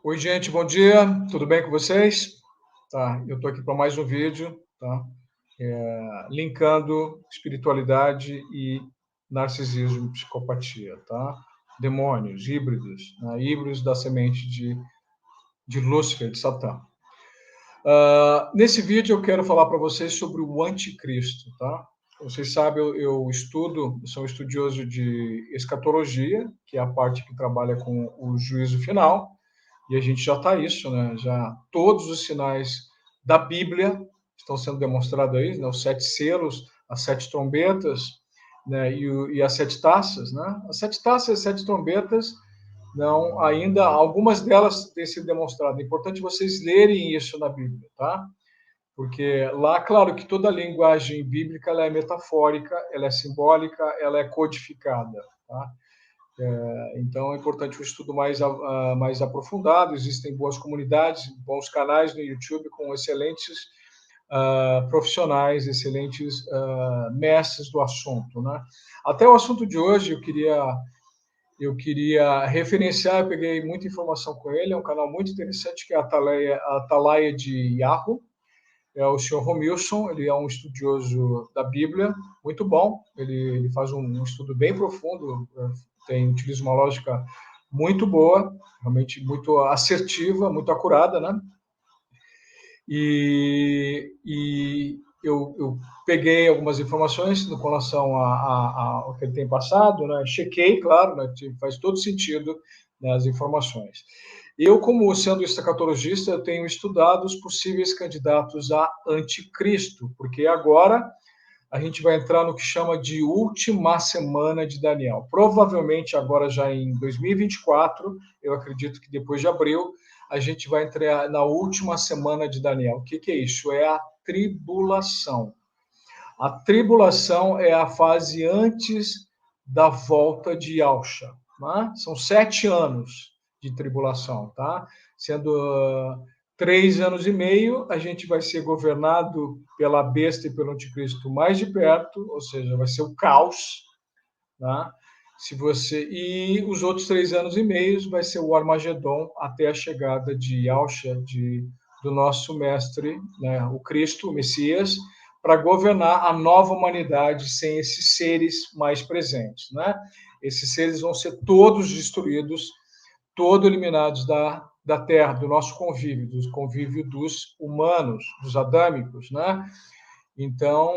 Oi, gente, bom dia. Tudo bem com vocês? Tá, eu estou aqui para mais um vídeo, tá? Linkando espiritualidade e narcisismo, psicopatia, tá? Demônios, híbridos, né? Híbridos da semente de Lúcifer, de Satã. Nesse vídeo eu quero falar para vocês sobre o anticristo, tá? Vocês sabem, eu sou um estudioso de escatologia, que é a parte que trabalha com o juízo final. E a gente já está isso, né? Já todos os sinais da Bíblia estão sendo demonstrados aí, né? Os 7 selos, as 7 trombetas, né? E as 7 taças, né? As 7 taças e as 7 trombetas, não, ainda algumas delas têm sido demonstradas. É importante vocês lerem isso na Bíblia, tá? Porque lá, claro que toda a linguagem bíblica ela é metafórica, ela é simbólica, ela é codificada, tá? Então, é importante um estudo mais aprofundado. Existem boas comunidades, bons canais no YouTube com excelentes profissionais, excelentes mestres do assunto, né? Até o assunto de hoje, eu queria referenciar, eu peguei muita informação com ele, é um canal muito interessante, que é a Atalaia de Yahoo. É o senhor Romilson, ele é um estudioso da Bíblia, muito bom, ele faz um estudo bem profundo, utiliza uma lógica muito boa, realmente muito assertiva, muito acurada, né? E eu peguei algumas informações com relação ao que ele tem passado, né? Chequei, claro, né? Faz todo sentido, né, as informações. Eu, como sendo escatologista, eu tenho estudado os possíveis candidatos a anticristo, porque agora a gente vai entrar no que chama de última semana de Daniel. Provavelmente agora já em 2024, eu acredito que depois de abril, a gente vai entrar na última semana de Daniel. O que é isso? É a tribulação. A tribulação é a fase antes da volta de Yahshua. Né? São 7 anos de tribulação, tá? Sendo 3 anos e meio, a gente vai ser governado pela besta e pelo anticristo mais de perto, ou seja, vai ser o caos, tá? E os outros 3 anos e meio vai ser o Armagedon até a chegada de Yahshua, do nosso mestre, né, o Cristo, o Messias, para governar a nova humanidade sem esses seres mais presentes, né? Esses seres vão ser todos destruídos, todos eliminados da Terra, do nosso convívio, do convívio dos humanos, dos adâmicos, né? Então,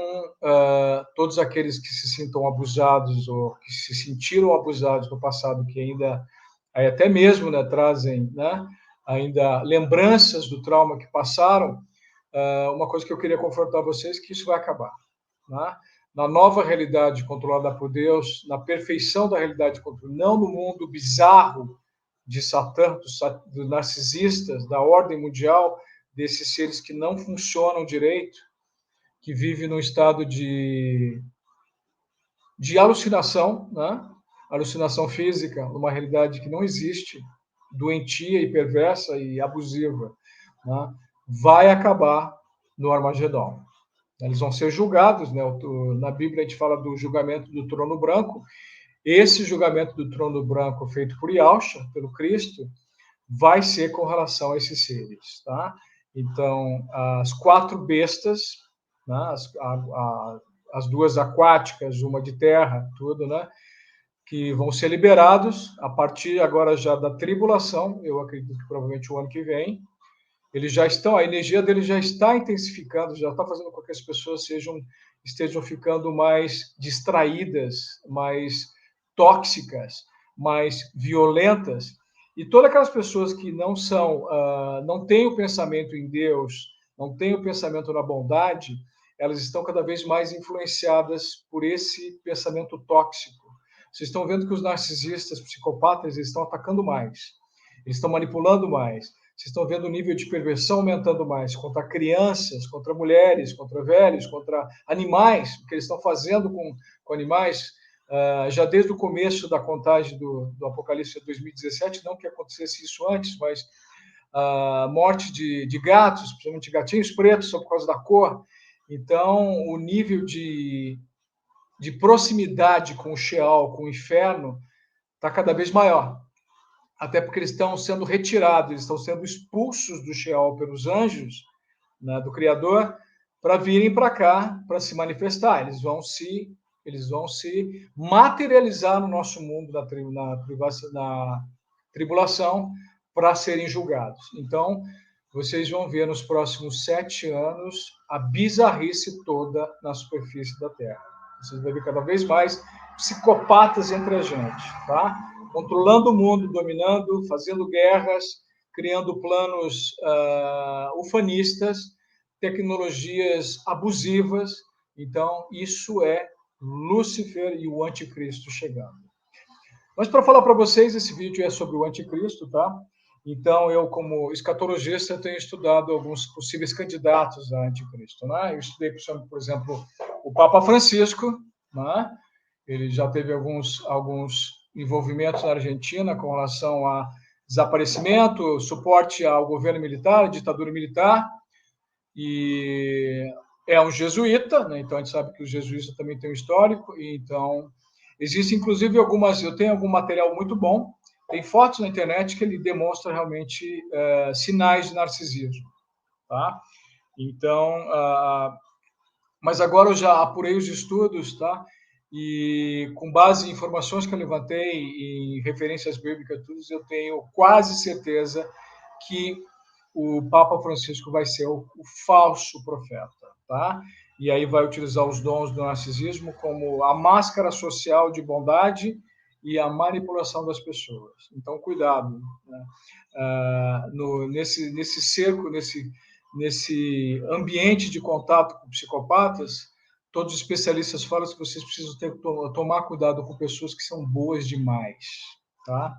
todos aqueles que se sintam abusados ou que se sentiram abusados no passado, que ainda, aí até mesmo, né, trazem, né, ainda lembranças do trauma que passaram, uma coisa que eu queria confortar vocês é que isso vai acabar. Né? Na nova realidade controlada por Deus, na perfeição da realidade controlada, não no mundo bizarro de Satã, dos narcisistas, da ordem mundial, desses seres que não funcionam direito, que vive num estado de alucinação, né? Alucinação física, numa realidade que não existe, doentia e perversa e abusiva, né? Vai acabar no Armagedon. Eles vão ser julgados, né? Na Bíblia a gente fala do julgamento do trono branco. Esse julgamento do trono branco feito por Yahshua, pelo Cristo, vai ser com relação a esses seres, tá? Então, as 4 bestas, né? As 2 aquáticas, uma de terra, tudo, né? Que vão ser liberados a partir agora já da tribulação, eu acredito que provavelmente o ano que vem. Eles já estão, a energia deles já está intensificando, já está fazendo com que as pessoas estejam ficando mais distraídas, mais tóxicas, mais violentas. E todas aquelas pessoas que não têm o pensamento em Deus, não têm o pensamento na bondade, elas estão cada vez mais influenciadas por esse pensamento tóxico. Vocês estão vendo que os narcisistas, psicopatas, eles estão atacando mais, eles estão manipulando mais. Vocês estão vendo o nível de perversão aumentando mais contra crianças, contra mulheres, contra velhos, contra animais, o que eles estão fazendo com animais, já desde o começo da contagem do Apocalipse de 2017, não que acontecesse isso antes, mas morte de gatos, principalmente gatinhos pretos, só por causa da cor. Então, o nível de proximidade com o Sheol, com o inferno, está cada vez maior. até porque eles estão sendo retirados, eles estão sendo expulsos do Sheol pelos anjos, né, do Criador, para virem para cá, para se manifestar. Eles vão se materializar no nosso mundo na tribulação para serem julgados. Então, vocês vão ver nos próximos 7 anos a bizarrice toda na superfície da Terra. Vocês vão ver cada vez mais psicopatas entre a gente, tá? Controlando o mundo, dominando, fazendo guerras, criando planos ufanistas, tecnologias abusivas. Então, isso é Lúcifer e o anticristo chegando. Mas para falar para vocês, esse vídeo é sobre o anticristo, tá? Então, eu, como escatologista, tenho estudado alguns possíveis candidatos a anticristo, né? Eu estudei, por exemplo, o Papa Francisco, né? Ele já teve alguns envolvimentos na Argentina com relação a desaparecimento, suporte ao governo militar, ditadura militar, e é um jesuíta, né? Então a gente sabe que os jesuítas também têm um histórico, e então existe inclusive eu tenho algum material muito bom, tem fotos na internet que ele demonstra realmente sinais de narcisismo, tá? Então, mas agora eu já apurei os estudos, tá? E com base em informações que eu levantei, em referências bíblicas, tudo, eu tenho quase certeza que o Papa Francisco vai ser o falso profeta, tá? E aí vai utilizar os dons do narcisismo como a máscara social de bondade e a manipulação das pessoas. Então, cuidado, né? Nesse cerco, nesse ambiente de contato com psicopatas, todos os especialistas falam que vocês precisam tomar cuidado com pessoas que são boas demais, tá?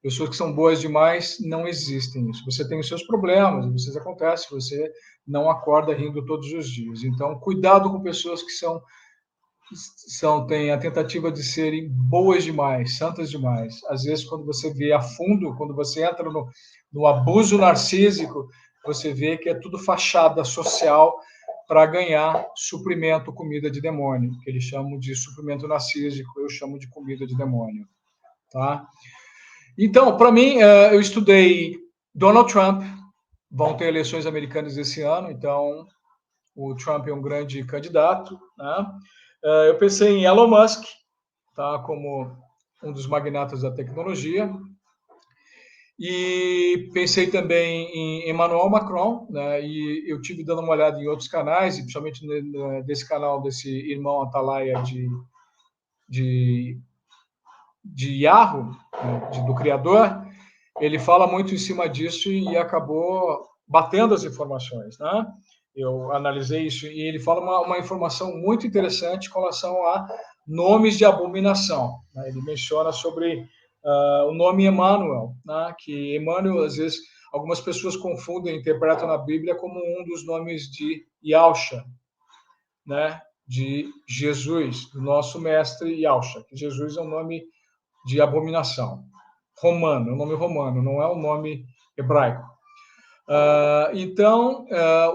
Pessoas que são boas demais não existem. Isso. Você tem os seus problemas, vocês acontecem, você não acorda rindo todos os dias. Então, cuidado com pessoas que têm a tentativa de serem boas demais, santas demais. Às vezes, quando você vê a fundo, quando você entra no abuso narcísico, você vê que é tudo fachada social para ganhar suprimento, comida de demônio, que eles chamam de suprimento narcísico, eu chamo de comida de demônio, tá? Então, para mim, eu estudei Donald Trump, vão ter eleições americanas esse ano, então o Trump é um grande candidato, né? Eu pensei em Elon Musk, tá, como um dos magnatas da tecnologia, e pensei também em Emmanuel Macron, né? E eu tive dando uma olhada em outros canais, e principalmente desse canal desse irmão Atalaia de Yahoo, né, do criador. Ele fala muito em cima disso e acabou batendo as informações, né? Eu analisei isso e ele fala uma informação muito interessante com relação a nomes de abominação, né? Ele menciona sobre o nome Emmanuel, né? Que Emmanuel, às vezes, algumas pessoas confundem, interpretam na Bíblia como um dos nomes de Yahshua, né? De Jesus, do nosso mestre Yahshua, que Jesus é um nome de abominação. Romano, é um nome romano, não é um nome hebraico. Então,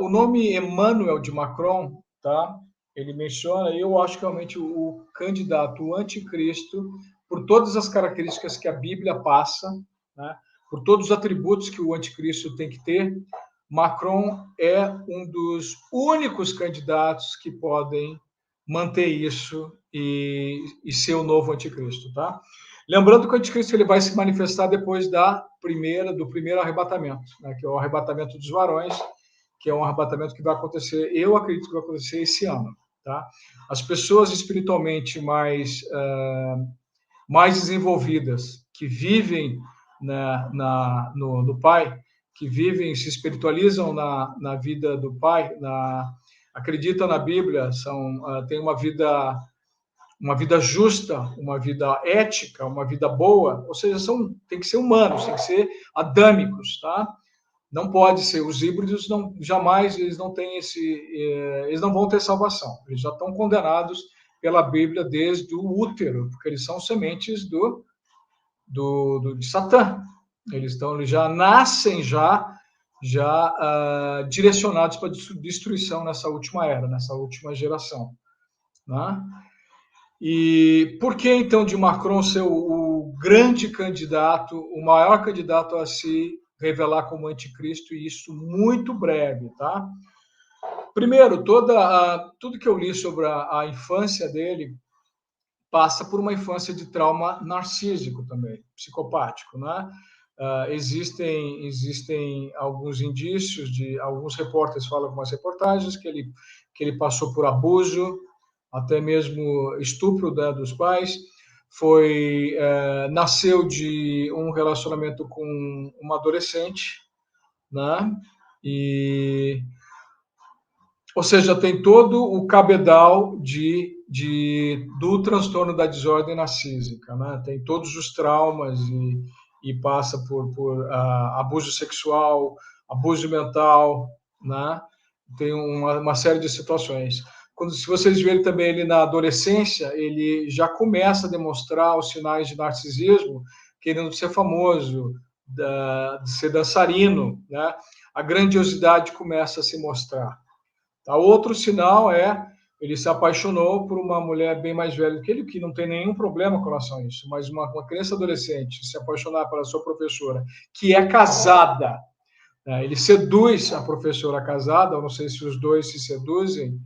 o nome Emmanuel de Macron, tá? Ele menciona, eu acho que realmente o candidato, o anticristo, por todas as características que a Bíblia passa, né? Por todos os atributos que o anticristo tem que ter, Macron é um dos únicos candidatos que podem manter isso e ser o novo anticristo, tá? Lembrando que o anticristo ele vai se manifestar depois do primeiro arrebatamento, né, que é o arrebatamento dos varões, que é um arrebatamento que vai acontecer, eu acredito que vai acontecer esse ano, tá? As pessoas espiritualmente mais desenvolvidas, que vivem no Pai, que vivem, se espiritualizam na vida do Pai, acreditam na Bíblia, têm uma vida justa, uma vida ética, uma vida boa, ou seja, tem que ser humanos, tem que ser adâmicos, tá? Não pode ser os híbridos, jamais eles não têm eles não vão ter salvação. Eles já estão condenados pela Bíblia desde o útero, porque eles são sementes de Satã. Eles já nascem direcionados para destruição nessa última era, nessa última geração, né? E por que, então, de Macron ser o grande candidato, o maior candidato a se revelar como anticristo, e isso muito breve, tá? Primeiro, tudo que eu li sobre a infância dele passa por uma infância de trauma narcísico também, psicopático, né? Existem alguns indícios alguns repórteres falam algumas reportagens que ele passou por abuso, até mesmo estupro, né, dos pais, nasceu de um relacionamento com uma adolescente, né? Ou seja, tem todo o cabedal do transtorno da desordem narcísica, né? Tem todos os traumas e passa por abuso sexual, abuso mental, né? Tem uma série de situações. Se vocês verem também ele na adolescência, ele já começa a demonstrar os sinais de narcisismo, querendo ser famoso, de ser dançarino, né? A grandiosidade começa a se mostrar. Outro sinal ele se apaixonou por uma mulher bem mais velha que ele, que não tem nenhum problema com relação a isso, mas uma criança adolescente se apaixonar pela sua professora, que é casada, né? Ele seduz a professora casada, eu não sei se os dois se seduzem,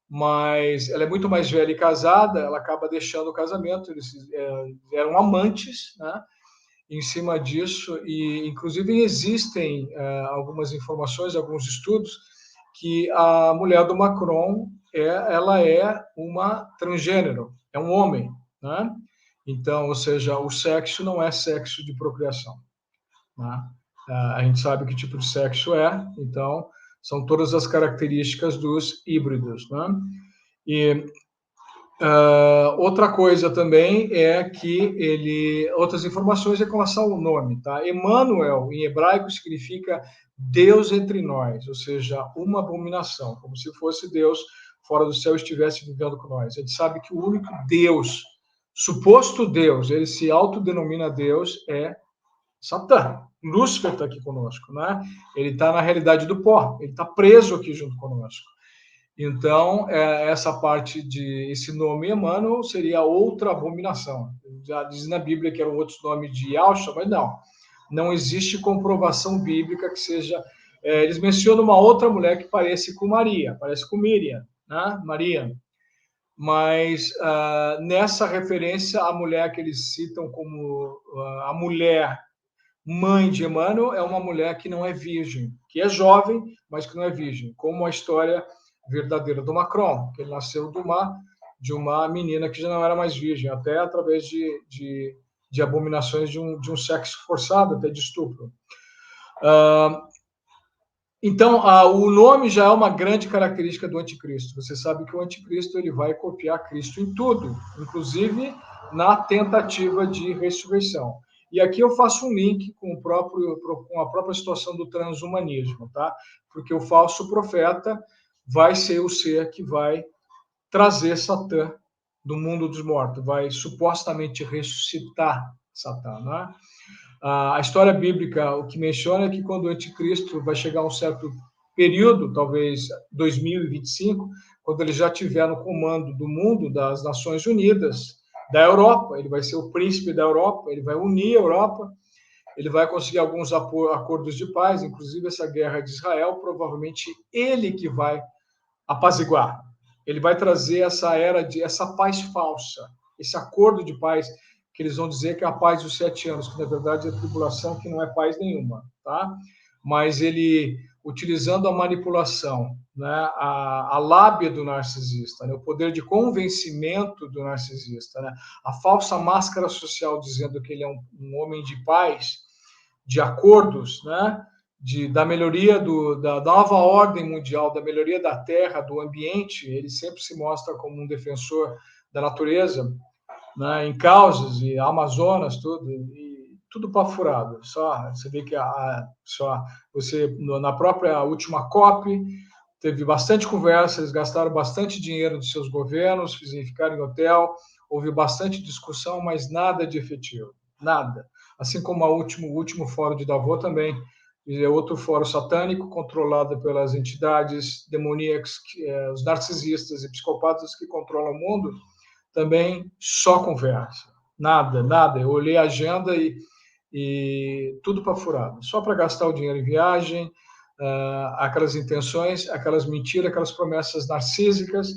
mas ela é muito mais velha e casada, ela acaba deixando o casamento, eles eram amantes, né? Em cima disso, e inclusive existem algumas informações, alguns estudos, que a mulher do Macron ela é uma transgênero, é um homem, né? Então, ou seja, o sexo não é sexo de procriação, né? A gente sabe que tipo de sexo é, então são todas as características dos híbridos, né? E outra coisa também é que outras informações em relação ao nome, tá? Emmanuel, em hebraico, significa Deus entre nós, ou seja, uma abominação, como se fosse Deus fora do céu estivesse vivendo com nós. A gente sabe que o único Deus, suposto Deus, ele se autodenomina Deus, é Satã. Lúcifer está aqui conosco, né? Ele está na realidade do pó, ele está preso aqui junto conosco. Então, essa parte esse nome Emmanuel seria outra abominação. Já diz na Bíblia que eram outros nomes de Yahshua, mas não existe comprovação bíblica que seja. Eles mencionam uma outra mulher que parece com Maria, parece com Miriam, né? Maria. Mas nessa referência, a mulher que eles citam como a mulher mãe de Emmanuel é uma mulher que não é virgem, que é jovem, mas que não é virgem, como a história verdadeira do Macron, que ele nasceu de uma menina que já não era mais virgem, até através de abominações de um sexo forçado, até de estupro. Então, o nome já é uma grande característica do anticristo. Você sabe que o anticristo ele vai copiar Cristo em tudo, inclusive na tentativa de ressurreição. E aqui eu faço um link com a própria situação do transhumanismo, tá? Porque o falso profeta vai ser o ser que vai trazer Satã do mundo dos mortos, vai supostamente ressuscitar Satã, né? A história bíblica, o que menciona é que quando o anticristo vai chegar a um certo período, talvez 2025, quando ele já estiver no comando do mundo, das Nações Unidas, da Europa, ele vai ser o príncipe da Europa, ele vai unir a Europa, ele vai conseguir alguns acordos de paz, inclusive essa guerra de Israel, provavelmente ele que vai apaziguar. Ele vai trazer essa paz falsa, esse acordo de paz que eles vão dizer que é a paz dos 7 anos, que na verdade é a tribulação, que não é paz nenhuma, tá? Mas ele, utilizando a manipulação, né, a lábia do narcisista, né, o poder de convencimento do narcisista, né, a falsa máscara social dizendo que ele é um homem de paz, de acordos, né, da melhoria da nova ordem mundial, da melhoria da terra, do ambiente, ele sempre se mostra como um defensor da natureza, né, em causas e Amazonas, tudo para furado. Só você vê que na própria última COP teve bastante conversa, eles gastaram bastante dinheiro dos seus governos, ficaram em hotel, houve bastante discussão, mas nada de efetivo, nada. Assim como o último fórum de Davos também, é outro fórum satânico controlado pelas entidades demoníacas, os narcisistas e psicopatas que controlam o mundo, também só conversa, nada. Eu olhei a agenda e tudo para furado, só para gastar o dinheiro em viagem, aquelas intenções, aquelas mentiras, aquelas promessas narcísicas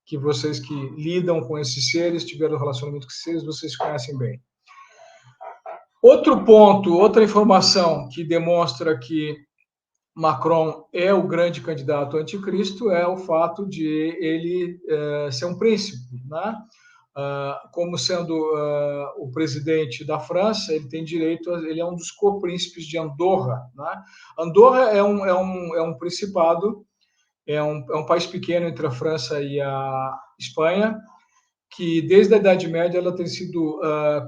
que vocês que lidam com esses seres, tiveram relacionamento com esses seres, vocês conhecem bem. Outro ponto, outra informação que demonstra que Macron é o grande candidato anticristo é o fato de ele ser um príncipe, né? Como sendo o presidente da França, ele tem direito, ele é um dos co-príncipes de Andorra, né? Andorra é um principado, é um país pequeno entre a França e a Espanha, que desde a Idade Média ela tem sido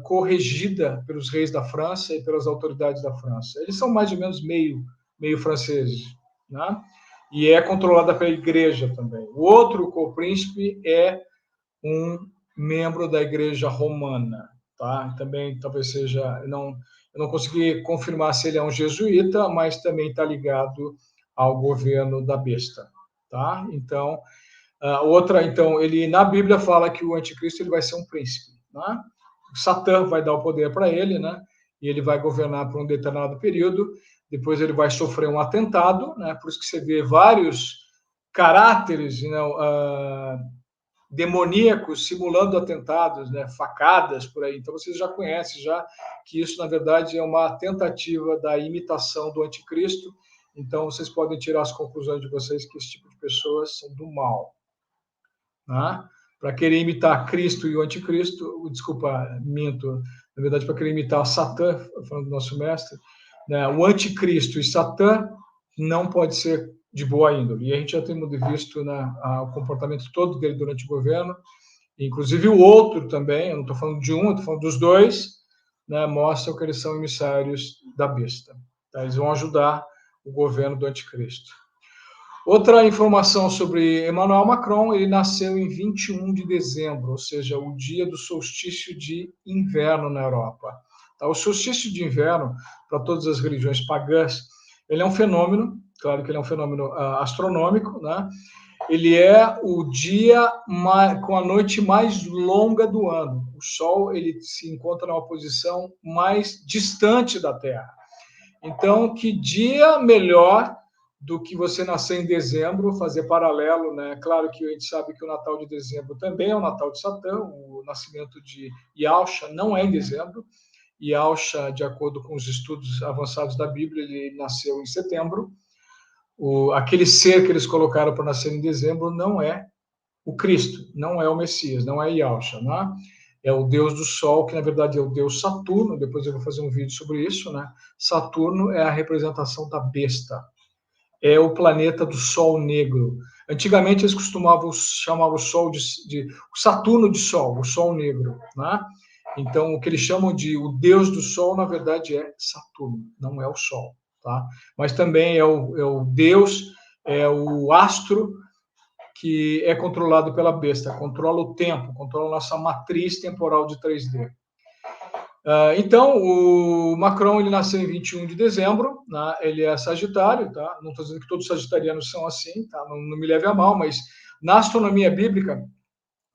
corregida pelos reis da França e pelas autoridades da França. Eles são mais ou menos meio franceses, né? E é controlada pela igreja também. O outro co-príncipe é um membro da igreja romana, tá? Também talvez seja, eu não consegui confirmar se ele é um jesuíta, mas também está ligado ao governo da besta, tá? Então, então, ele na Bíblia fala que o anticristo ele vai ser um príncipe, né? Satã vai dar o poder para ele, né? E ele vai governar por um determinado período. Depois ele vai sofrer um atentado, né? Por isso que você vê vários caráteres, demoníacos simulando atentados, né? Facadas por aí. Então vocês já conhecem já que isso na verdade é uma tentativa da imitação do anticristo. Então vocês podem tirar as conclusões de vocês que esse tipo de pessoas são do mal. Né? Para querer imitar Cristo e o anticristo, desculpa, minto, na verdade, para querer imitar Satã, falando do nosso mestre, né? O anticristo e Satã não pode ser de boa índole. E a gente já tem visto, né, o comportamento todo dele durante o governo, inclusive o outro também, eu não estou falando de um, eu estou falando dos dois, né, mostram que eles são emissários da besta. Tá? Eles vão ajudar o governo do anticristo. Outra informação sobre Emmanuel Macron, ele nasceu em 21 de dezembro, ou seja, o dia do solstício de inverno na Europa. Tá? O solstício de inverno, para todas as religiões pagãs, ele é um fenômeno, claro que ele é um fenômeno astronômico, né? Ele é o dia com a noite mais longa do ano. O Sol ele se encontra numa posição mais distante da Terra. Então, que dia melhor do que você nascer em dezembro, fazer paralelo, né? Claro que a gente sabe que o Natal de dezembro também é o Natal de Satã, o nascimento de Yahshua não é em dezembro. Yahshua, de acordo com os estudos avançados da Bíblia, ele nasceu em setembro. Aquele ser que eles colocaram para nascer em dezembro não é o Cristo, não é o Messias, não é Yahshua, né? É o deus do sol, que na verdade é o deus Saturno, depois eu vou fazer um vídeo sobre isso, né? Saturno é a representação da besta, é o planeta do Sol negro. Antigamente eles costumavam chamar o Sol o Saturno de Sol, o Sol negro, né? Então o que eles chamam de o Deus do Sol na verdade é Saturno, não é o Sol, tá? Mas também é o Deus, é o astro que é controlado pela besta, controla o tempo, controla a nossa matriz temporal de 3D. Então, o Macron ele nasceu em 21 de dezembro, né? Ele é sagitário, tá? Não estou dizendo que todos os sagitarianos são assim, tá? Não me leve a mal, mas na astronomia bíblica,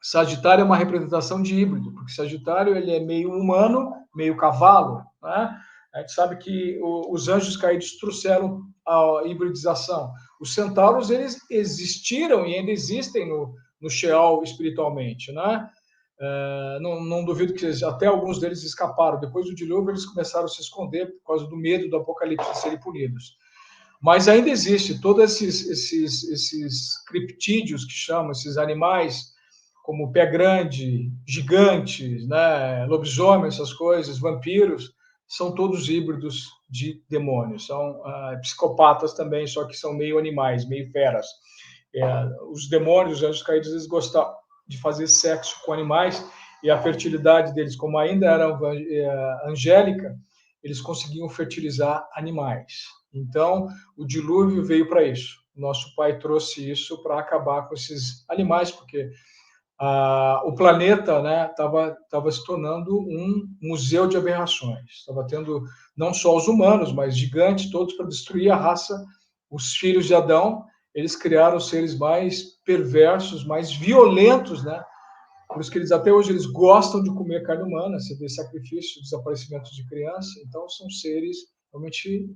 Sagitário é uma representação de híbrido, porque Sagitário ele é meio humano, meio cavalo, né? A gente sabe que os anjos caídos trouxeram a hibridização. Os centauros eles existiram e ainda existem no Sheol espiritualmente, né? Não duvido que até alguns deles escaparam. Depois do dilúvio, eles começaram a se esconder por causa do medo do apocalipse de serem punidos. Mas ainda existe todos esses criptídeos que chamam, esses animais, como pé grande, gigantes, né, lobisomem, essas coisas, vampiros, são todos híbridos de demônios. São psicopatas também, só que são meio animais, meio feras. Os demônios, os anjos caídos, eles gostavam de fazer sexo com animais, e a fertilidade deles, como ainda era angélica, eles conseguiam fertilizar animais. Então, o dilúvio veio para isso. Nosso pai trouxe isso para acabar com esses animais, porque o planeta, né, estava se tornando um museu de aberrações. Estava tendo não só os humanos, mas gigantes todos para destruir a raça. Os filhos de Adão, eles criaram os seres mais perversos, mais violentos, né, Por isso que eles até hoje eles gostam de comer carne humana, você vê sacrifício, desaparecimento de criança, então são seres realmente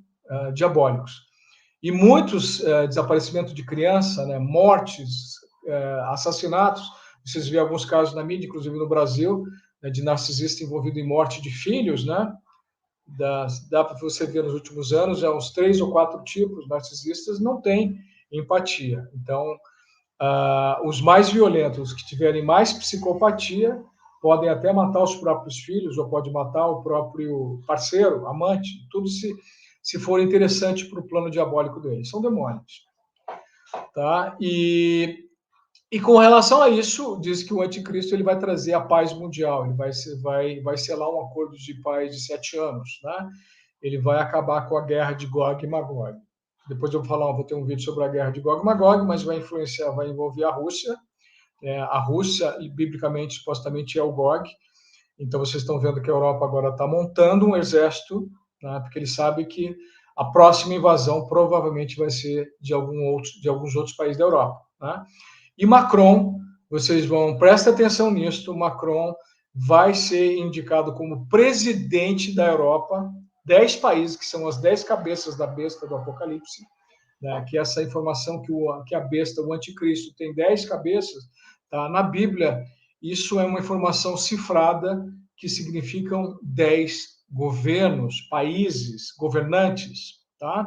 diabólicos. E muitos desaparecimentos de criança, né, mortes, assassinatos, vocês vêem alguns casos na mídia, inclusive no Brasil, né, de narcisista envolvido em morte de filhos, né? Dá para você ver nos últimos anos, já uns 3 ou 4 tipos narcisistas não têm empatia. Então, os mais violentos, os que tiverem mais psicopatia, podem até matar os próprios filhos, ou pode matar o próprio parceiro, amante, tudo se for interessante para o plano diabólico deles. São demônios. Tá? E com relação a isso, diz que o anticristo ele vai trazer a paz mundial, ele vai selar um acordo de paz de 7 anos, né? Ele vai acabar com a guerra de Gog e Magog. Depois eu vou ter um vídeo sobre a guerra de Gog e Magog, mas vai envolver a Rússia. A Rússia, biblicamente, supostamente, é o Gog. Então vocês estão vendo que a Europa agora está montando um exército, né? Porque ele sabe que a próxima invasão provavelmente vai ser de alguns outros países da Europa, né? E Macron, presta atenção nisso, Macron vai ser indicado como presidente da Europa, 10 países, que são as 10 cabeças da besta do Apocalipse, né, que essa informação que a besta, o anticristo, tem 10 cabeças, tá? Na Bíblia, isso é uma informação cifrada, que significam 10 governos, países, governantes, tá?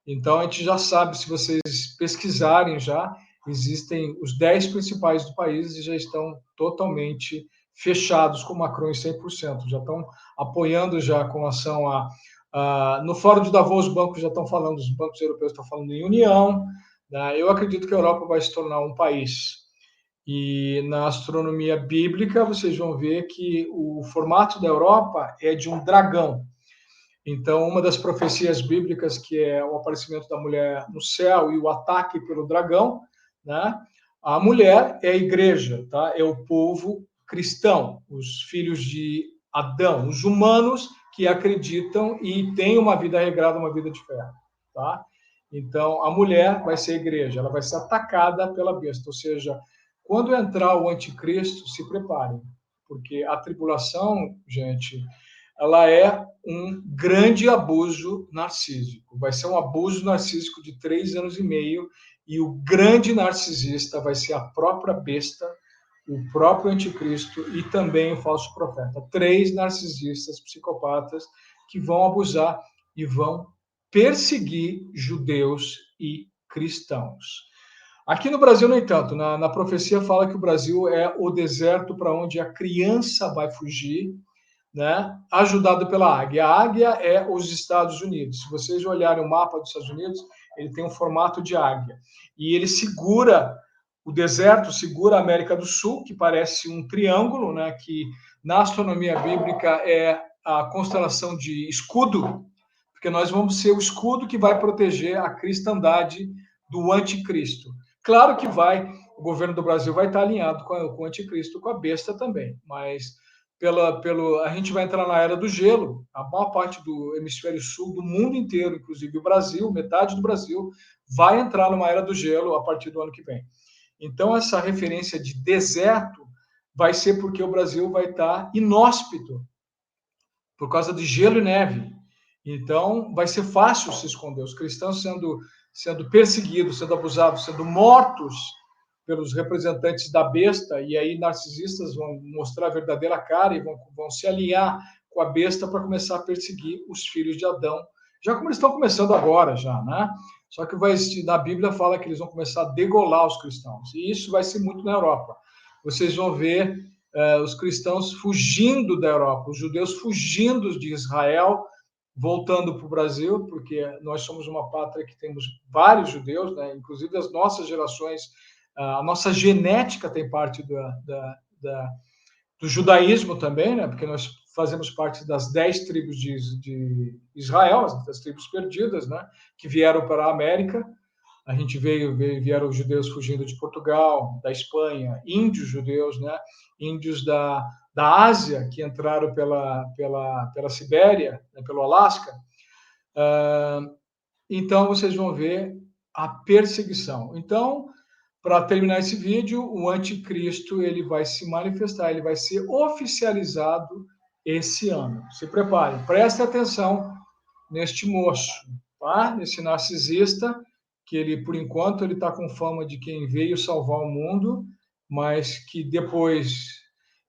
Então, a gente já sabe, se vocês pesquisarem já, existem os 10 principais do país e já estão totalmente fechados com Macron em 100%. Já estão apoiando já com relação no Fórum de Davos, os bancos já estão falando, os bancos europeus estão falando em união. Né? Eu acredito que a Europa vai se tornar um país. E na astronomia bíblica, vocês vão ver que o formato da Europa é de um dragão. Então, uma das profecias bíblicas, que é o aparecimento da mulher no céu e o ataque pelo dragão, né? A mulher é a igreja, tá? É o povo cristão, os filhos de Adão, os humanos que acreditam e têm uma vida regrada, uma vida de fé, tá? Então, a mulher vai ser a igreja, ela vai ser atacada pela besta, ou seja, quando entrar o anticristo, se preparem, porque a tribulação, gente, ela é um grande abuso narcísico. Vai ser um abuso narcísico de 3 anos e meio, e o grande narcisista vai ser a própria besta, o próprio anticristo e também o falso profeta. 3 narcisistas, psicopatas, que vão abusar e vão perseguir judeus e cristãos. Aqui no Brasil, no entanto, na profecia fala que o Brasil é o deserto para onde a criança vai fugir, né, ajudado pela águia. A águia é os Estados Unidos. Se vocês olharem o mapa dos Estados Unidos, ele tem um formato de águia. E ele segura o deserto, segura a América do Sul, que parece um triângulo, né, que na astronomia bíblica é a constelação de escudo, porque nós vamos ser o escudo que vai proteger a cristandade do anticristo. Claro que o governo do Brasil vai estar alinhado com o anticristo, com a besta também, mas a gente vai entrar na era do gelo, a maior parte do hemisfério sul, do mundo inteiro, inclusive o Brasil, metade do Brasil, vai entrar numa era do gelo a partir do ano que vem. Então, essa referência de deserto vai ser porque o Brasil vai estar inóspito, por causa de gelo e neve. Então, vai ser fácil se esconder. Os cristãos sendo perseguidos, sendo abusados, sendo mortos pelos representantes da besta, e aí narcisistas vão mostrar a verdadeira cara e vão se alinhar com a besta para começar a perseguir os filhos de Adão, já como eles estão começando agora, já, né? Só que na Bíblia fala que eles vão começar a degolar os cristãos, e isso vai ser muito na Europa. Vocês vão ver os cristãos fugindo da Europa, os judeus fugindo de Israel, voltando para o Brasil, porque nós somos uma pátria que temos vários judeus, né? Inclusive as nossas gerações, a nossa genética tem parte do judaísmo também, né? Porque nós fazemos parte das 10 tribos de Israel, das tribos perdidas, né? Que vieram para a América. A gente vieram os judeus fugindo de Portugal, da Espanha, índios judeus, né? Índios da Ásia que entraram pela Sibéria, né? Pelo Alasca. Então, vocês vão ver a perseguição. Então, para terminar esse vídeo, o anticristo ele vai se manifestar, ele vai ser oficializado esse ano. Se prepare, preste atenção neste moço, tá? Nesse narcisista, que ele, por enquanto, ele está com fama de quem veio salvar o mundo, mas que depois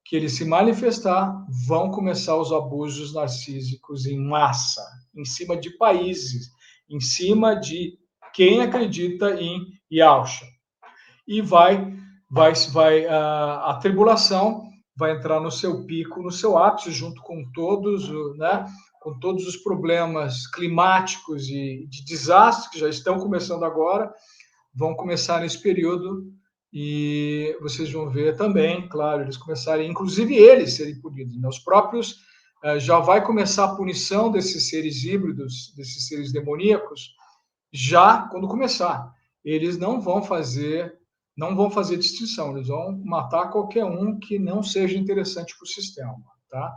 que ele se manifestar, vão começar os abusos narcísicos em massa, em cima de países, em cima de quem acredita em Yahshua. E a tribulação vai entrar no seu pico, no seu ápice, junto com todos, né, com todos os problemas climáticos e de desastres que já estão começando agora, vão começar nesse período e vocês vão ver também, claro, eles começarem, inclusive eles serem punidos, né? Os próprios, já vai começar a punição desses seres híbridos, desses seres demoníacos, já quando começar. Eles não vão fazer distinção, eles vão matar qualquer um que não seja interessante para o sistema, tá?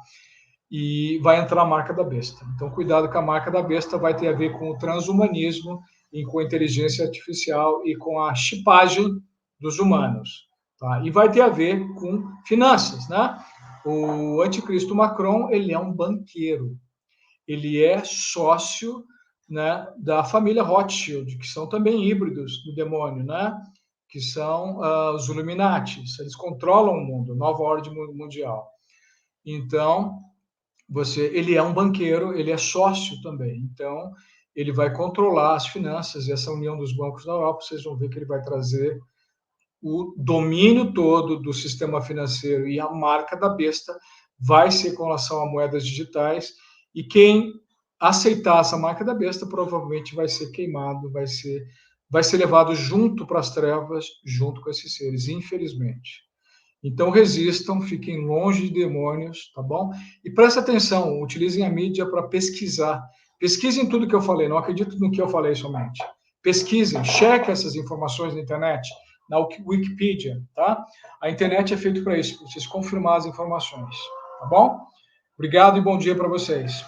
E vai entrar a marca da besta. Então, cuidado, que a marca da besta vai ter a ver com o transhumanismo e com a inteligência artificial e com a chipagem dos humanos, tá? E vai ter a ver com finanças, né? O anticristo Macron, ele é um banqueiro, ele é sócio, né, da família Rothschild, que são também híbridos do demônio, né? Que são os Illuminati, eles controlam o mundo, nova ordem mundial. Então, ele é um banqueiro, ele é sócio também, então ele vai controlar as finanças e essa união dos bancos na Europa, vocês vão ver que ele vai trazer o domínio todo do sistema financeiro e a marca da besta vai ser com relação a moedas digitais e quem aceitar essa marca da besta provavelmente vai ser queimado, vai ser levado junto para as trevas, junto com esses seres, infelizmente. Então resistam, fiquem longe de demônios, tá bom? E prestem atenção, utilizem a mídia para pesquisar. Pesquisem tudo que eu falei, não acreditem no que eu falei somente. Pesquisem, chequem essas informações na internet, na Wikipedia, tá? A internet é feita para isso, para vocês confirmar as informações, tá bom? Obrigado e bom dia para vocês.